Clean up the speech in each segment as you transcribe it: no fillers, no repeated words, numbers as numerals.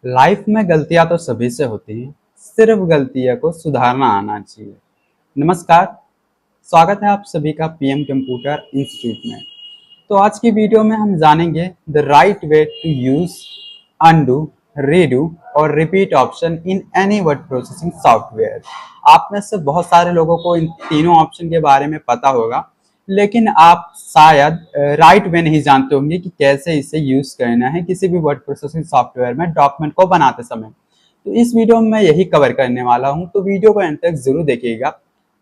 Life में गलतियां तो सभी से होती हैं, सिर्फ गलतियों को सुधारना आना चाहिए। नमस्कार, स्वागत है आप सभी का पीएम कंप्यूटर इंस्टीट्यूट में। तो आज की वीडियो में हम जानेंगे the right way to use undo, redo और repeat option in any word processing software. आप में से बहुत सारे लोगों को इन तीनों ऑप्शन के बारे में पता होगा, लेकिन आप शायद राइट वे नहीं जानते होंगे कि कैसे इसे यूज करना है किसी भी वर्ड प्रोसेसिंग सॉफ्टवेयर में डॉक्यूमेंट को बनाते समय। तो इस वीडियो में मैं यही कवर करने वाला हूं, तो वीडियो को एंड तक जरूर देखिएगा।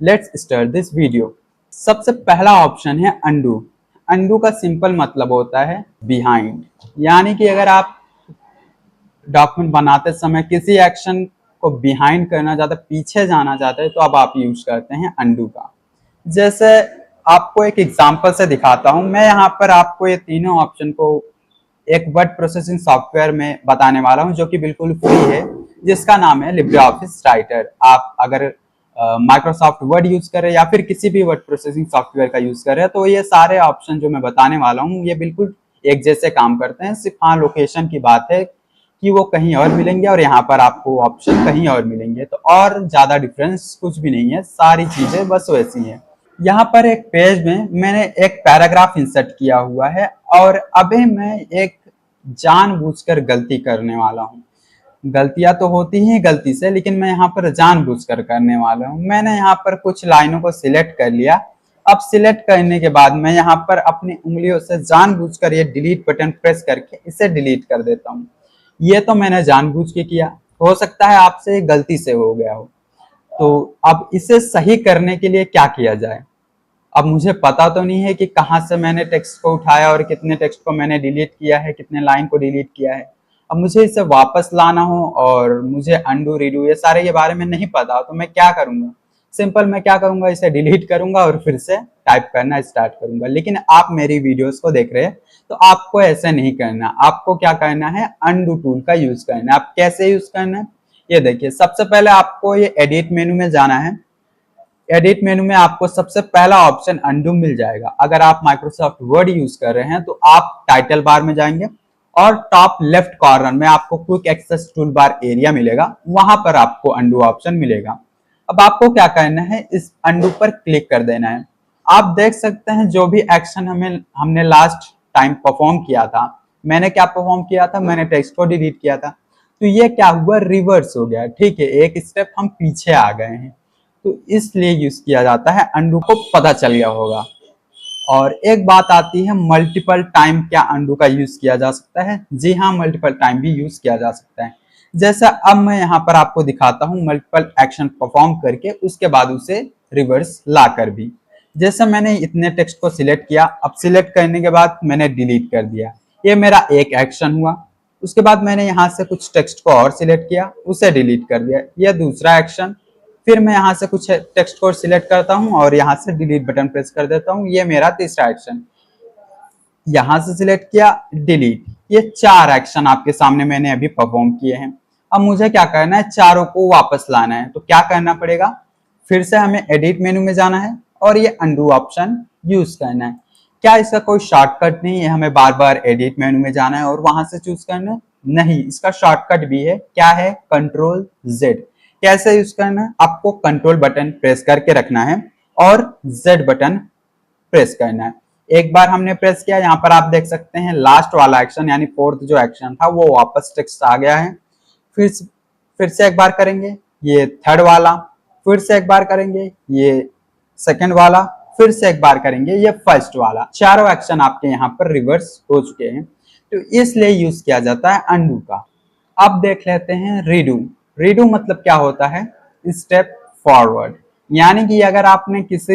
Let's start this video. सबसे पहला ऑप्शन है अनडू। अनडू का सिंपल मतलब होता है बिहाइंड, यानी कि अगर आप डॉक्यूमेंट बनाते समय किसी एक्शन को बिहाइंड करना चाहते, पीछे जाना चाहते हैं, तो अब आप यूज करते हैं अनडू का। जैसे आपको एक एग्जांपल से दिखाता हूं। मैं यहाँ पर आपको ये तीनों ऑप्शन को एक वर्ड प्रोसेसिंग सॉफ्टवेयर में बताने वाला हूं, जो कि बिल्कुल फ्री है, जिसका नाम है लिब्रे ऑफिस राइटर। आप अगर माइक्रोसॉफ्ट वर्ड यूज करें या फिर किसी भी वर्ड प्रोसेसिंग सॉफ्टवेयर का यूज करें, तो ये सारे ऑप्शन जो मैं बताने वाला हूँ ये बिल्कुल एक जैसे काम करते हैं। सिर्फ हाँ, लोकेशन की बात है कि वो कहीं और मिलेंगे और यहाँ पर आपको ऑप्शन कहीं और मिलेंगे, तो और ज्यादा डिफरेंस कुछ भी नहीं है, सारी चीजें बस वैसी हैं। यहाँ पर एक पेज में मैंने एक पैराग्राफ इंसर्ट किया हुआ है और अभी मैं एक जानबूझकर गलती करने वाला हूँ। गलतियां तो होती ही गलती से, लेकिन मैं यहाँ पर जानबूझकर करने वाला हूँ। मैंने यहाँ पर कुछ लाइनों को सिलेक्ट कर लिया। अब सिलेक्ट करने के बाद मैं यहाँ पर अपनी उंगलियों से जानबूझकर ये डिलीट बटन प्रेस करके इसे डिलीट कर देता हूँ। ये तो मैंने जानबूझ के किया, हो सकता है आपसे गलती से हो गया हो। तो अब इसे सही करने के लिए क्या किया जाए? अब मुझे पता तो नहीं है कि कहाँ से मैंने टेक्स्ट को उठाया और कितने टेक्स्ट को मैंने डिलीट किया है, कितने लाइन को डिलीट किया है। अब मुझे इसे वापस लाना हो और मुझे अनडू रीडू ये सारे के बारे में नहीं पता, तो मैं क्या करूंगा? सिंपल मैं क्या करूंगा, इसे डिलीट करूंगा और फिर से टाइप करना स्टार्ट करूंगा। लेकिन आप मेरी वीडियोस को देख रहे हैं, तो आपको ऐसे नहीं करना। आपको क्या करना है, अनडू टूल का यूज करना है। आप कैसे यूज करना है ये देखिए। सबसे पहले आपको ये एडिट मेनू में जाना है। एडिट मेनू में आपको सबसे पहला ऑप्शन अनडू मिल जाएगा। अगर आप माइक्रोसॉफ्ट वर्ड यूज कर रहे हैं तो आप टाइटल बार में जाएंगे और टॉप लेफ्ट कॉर्नर में आपको quick access toolbar area मिलेगा, वहां पर आपको अनडू ऑप्शन मिलेगा। अब आपको क्या करना है, इस अनडू पर क्लिक कर देना है। आप देख सकते हैं जो भी एक्शन हमने लास्ट टाइम परफॉर्म किया था। मैंने क्या परफॉर्म किया था, मैंने टेक्स्ट को डिलीट किया था, तो ये क्या हुआ, रिवर्स हो गया। ठीक है, एक स्टेप हम पीछे आ गए हैं, तो इसलिए यूज किया जाता है। अनडू को पता चल गया होगा। और एक बात आती है, मल्टीपल टाइम क्या अनडू का यूज किया जा सकता है? जी हाँ, मल्टीपल टाइम भी यूज किया जा सकता है। जैसा अब मैं यहाँ पर आपको दिखाता हूँ, मल्टीपल एक्शन परफॉर्म करके उसके बाद उसे रिवर्स ला कर भी। जैसे मैंने इतने टेक्स्ट को सिलेक्ट किया, अब सिलेक्ट करने के बाद मैंने डिलीट कर दिया, ये मेरा एक एक्शन हुआ। उसके बाद मैंने यहाँ से कुछ टेक्स्ट को और सिलेक्ट किया, उसे डिलीट कर दिया, यह दूसरा एक्शन। फिर मैं यहाँ से कुछ टेक्स्ट को सिलेक्ट करता हूँ और यहाँ से डिलीट बटन प्रेस कर देता हूँ, ये मेरा तीसरा एक्शन। यहाँ से सिलेक्ट किया, डिलीट, ये चार एक्शन आपके सामने मैंने अभी परफॉर्म किए हैं। अब मुझे क्या करना है, चारों को वापस लाना है। तो क्या करना पड़ेगा, फिर से हमें एडिट मेनू में जाना है और ये अनडू ऑप्शन यूज करना है। क्या इसका कोई शॉर्टकट नहीं है, हमें बार बार एडिट मेनू में जाना है और वहां से चूज करना है? नहीं, इसका शॉर्टकट भी है। क्या है, कंट्रोल जेड। कैसे यूज करना है, आपको कंट्रोल बटन प्रेस करके रखना है और जेड बटन प्रेस करना है। एक बार हमने प्रेस किया, यहाँ पर आप देख सकते हैं लास्ट वाला एक्शन यानी फोर्थ जो एक्शन था वो वापस टेक्स्ट आ गया है। फिर से एक बार करेंगे, ये थर्ड वाला। फिर से एक बार करेंगे, ये सेकंड वाला। फिर से एक बार करेंगे, ये फर्स्ट वाला। चारों एक्शन आपके यहाँ पर रिवर्स हो चुके हैं, तो इसलिए यूज किया जाता है अनडू का। अब देख लेते हैं रीडू। रीडू मतलब क्या होता है, स्टेप फॉरवर्ड। यानी कि अगर आपने किसी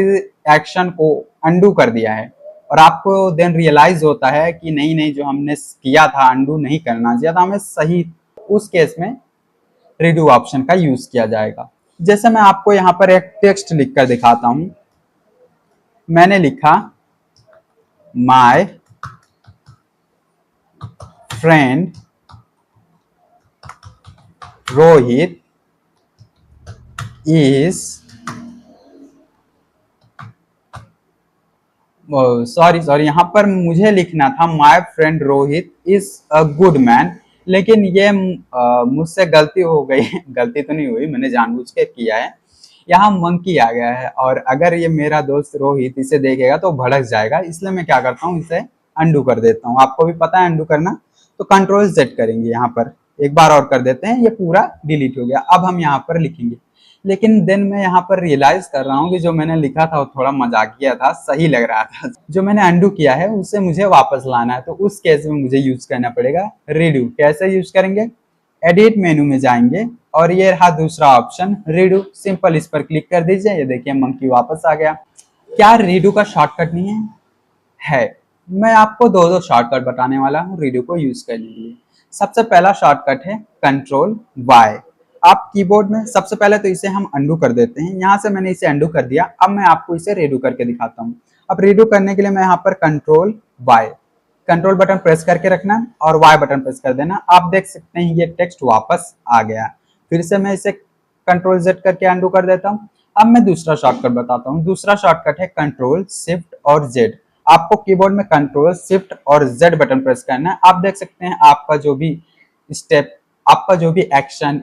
एक्शन को अनडू कर दिया है और आपको देन रियलाइज होता है कि नहीं नहीं, जो हमने किया था अनडू नहीं करना चाहिए था, हमें सही, उस केस में रीडू ऑप्शन का यूज किया जाएगा। जैसे मैं आपको यहाँ पर एक टेक्स्ट लिखकर दिखाता हूं। मैंने लिखा, my friend Rohit is, sorry यहाँ पर मुझे लिखना था my friend Rohit is a good man, लेकिन ये मुझसे गलती हो गई। गलती तो नहीं हुई, मैंने जानबूझ के किया है। यहाँ मंकी आ गया है और अगर ये मेरा दोस्त रोहित इसे देखेगा तो भड़क जाएगा, इसलिए मैं क्या करता हूँ, इसे अंडू कर देता हूँ। आपको भी पता है अंडू करना, तो कंट्रोल जेड करेंगे यहाँ पर, एक बार और कर देते हैं, ये पूरा डिलीट हो गया। अब हम यहाँ पर लिखेंगे, लेकिन देन मैं यहाँ पर रियलाइज कर रहा हूँ कि जो मैंने लिखा था वो थोड़ा मजाकिया था, सही लग रहा था। जो मैंने अंडू किया है उसे मुझे वापस लाना है, तो उस केस में मुझे यूज करना पड़ेगा रीडू। कैसे यूज करेंगे? एडिट मेनू में जाएंगे और ये रहा दूसरा ऑप्शन रीडू, सिंपल इस पर क्लिक कर दीजिए। ये देखिए मंकी वापस आ गया। क्या रीडू का शॉर्टकट नहीं है? मैं आपको दो दो शॉर्टकट बताने वाला हूँ रीडू को यूज करने के लिए। सबसे पहला शॉर्टकट है कंट्रोल वाई। आप कीबोर्ड में सबसे पहले तो इसे हम अंडू कर देते हैं। यहाँ से मैंने इसे अंडू कर दिया। अब मैं आपको इसे रीडू करके दिखाता हूँ। अब रीडू करने के लिए मैं यहाँ पर control Y, control button press करके रखना और वाई बटन प्रेस कर देना। आप देख सकते हैं ये टेक्स्ट वापस आ गया। फिर से मैं इसे कंट्रोल जेड करके अंडू कर देता हूँ। अब मैं दूसरा शॉर्टकट बताता हूँ। दूसरा शॉर्टकट है कंट्रोल शिफ्ट और जेड। आपको कीबोर्ड में कंट्रोल शिफ्ट और जेड बटन प्रेस करना है। आप देख सकते हैं आपका जो भी स्टेप, आपका जो भी एक्शन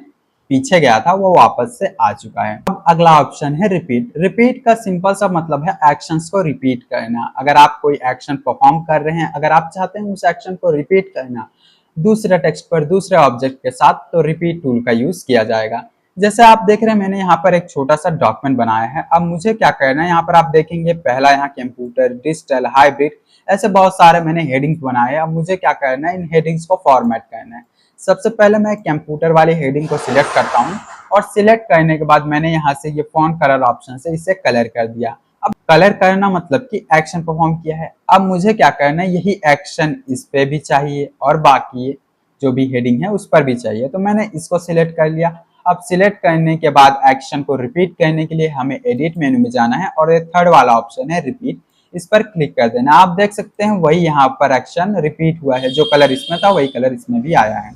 पीछे गया था वो वापस से आ चुका है। अब अगला ऑप्शन है रिपीट। रिपीट का सिंपल सा मतलब है एक्शंस को रिपीट करना। अगर आप कोई एक्शन परफॉर्म कर रहे हैं, अगर आप चाहते हैं उस एक्शन को रिपीट करना दूसरे टेक्स्ट पर दूसरे ऑब्जेक्ट के साथ, तो रिपीट टूल का यूज किया जाएगा। जैसे आप देख रहे हैं मैंने यहाँ पर एक छोटा सा डॉक्यूमेंट बनाया है। अब मुझे क्या करना है, यहाँ पर आप देखेंगे पहला यहाँ कंप्यूटर, डिजिटल, हाइब्रिड, ऐसे बहुत सारे मैंने हेडिंग्स बनाए हैं। अब मुझे क्या करना है, इन हेडिंग्स को फॉर्मेट करना है। सबसे पहले मैं कंप्यूटर वाली हेडिंग को सिलेक्ट करता हूँ और सिलेक्ट करने के बाद मैंने यहाँ से ये फॉन्ट कलर ऑप्शन से इसे कलर कर दिया। अब कलर करना मतलब कि एक्शन परफॉर्म किया है। अब मुझे क्या करना है, यही एक्शन इस पे भी चाहिए और बाकी जो भी हेडिंग है उस पर भी चाहिए, तो मैंने इसको सिलेक्ट कर लिया। अब सिलेक्ट करने के बाद एक्शन को रिपीट करने के लिए हमें एडिट मेनू में जाना है और ये थर्ड वाला ऑप्शन है रिपीट, इस पर क्लिक कर देना। आप देख सकते हैं वही यहाँ पर एक्शन रिपीट हुआ है, जो कलर इसमें था वही कलर इसमें भी आया है।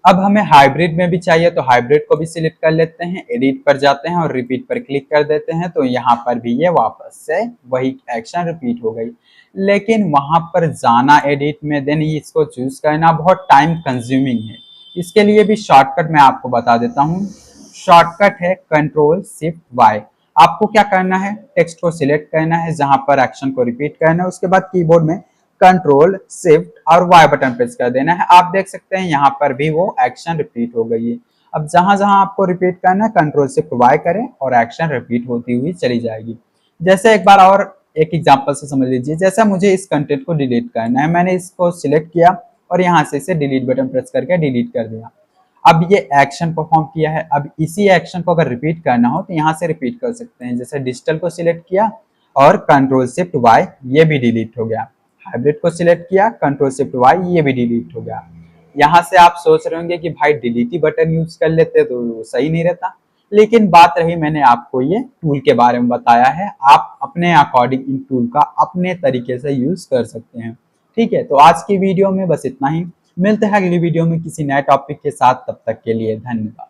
अब हमें हाइब्रिड में भी चाहिए तो हाइब्रिड को भी सिलेक्ट कर लेते हैं, एडिट पर जाते हैं और रिपीट पर क्लिक कर देते हैं, तो यहाँ पर भी ये वापस से वही एक्शन रिपीट हो गई। लेकिन वहां पर जाना एडिट में, देन इसको चूज करना बहुत टाइम कंज्यूमिंग है। इसके लिए भी शॉर्टकट मैं आपको बता देता हूँ। शॉर्टकट है कंट्रोल शिफ्ट वाई। आपको क्या करना है, टेक्स्ट को सिलेक्ट करना है जहां पर एक्शन को रिपीट करना है, उसके बाद कीबोर्ड में कंट्रोल शिफ्ट और वाई बटन प्रेस कर देना है। आप देख सकते हैं यहाँ पर भी वो एक्शन रिपीट हो गई है। अब जहां जहां आपको रिपीट करना है कंट्रोल शिफ्ट वाई करें और एक्शन रिपीट होती हुई चली जाएगी। जैसे एक बार और एक एग्जांपल से समझ लीजिए। जैसा मुझे इस कंटेंट को डिलीट करना है, मैंने इसको सिलेक्ट किया और यहाँ से इसे डिलीट बटन प्रेस करके डिलीट कर दिया। अब ये एक्शन परफॉर्म किया है। अब इसी एक्शन को अगर रिपीट करना हो तो यहाँ से रिपीट कर सकते हैं। जैसे डिजिटल को सिलेक्ट किया और कंट्रोल शिफ्ट वाई, ये भी डिलीट हो गया। हाइब्रिड को सिलेक्ट किया, कंट्रोल शिफ्ट वाई, ये भी डिलीट हो गया। यहाँ से आप सोच रहे होंगे कि भाई डिलीट ही बटन यूज कर लेते तो सही नहीं रहता, लेकिन बात रही मैंने आपको ये टूल के बारे में बताया है। आप अपने अकॉर्डिंग इन टूल का अपने तरीके से यूज कर सकते हैं। ठीक है, तो आज की वीडियो में बस इतना ही। मिलते हैं अगली वीडियो में किसी नए टॉपिक के साथ, तब तक के लिए धन्यवाद।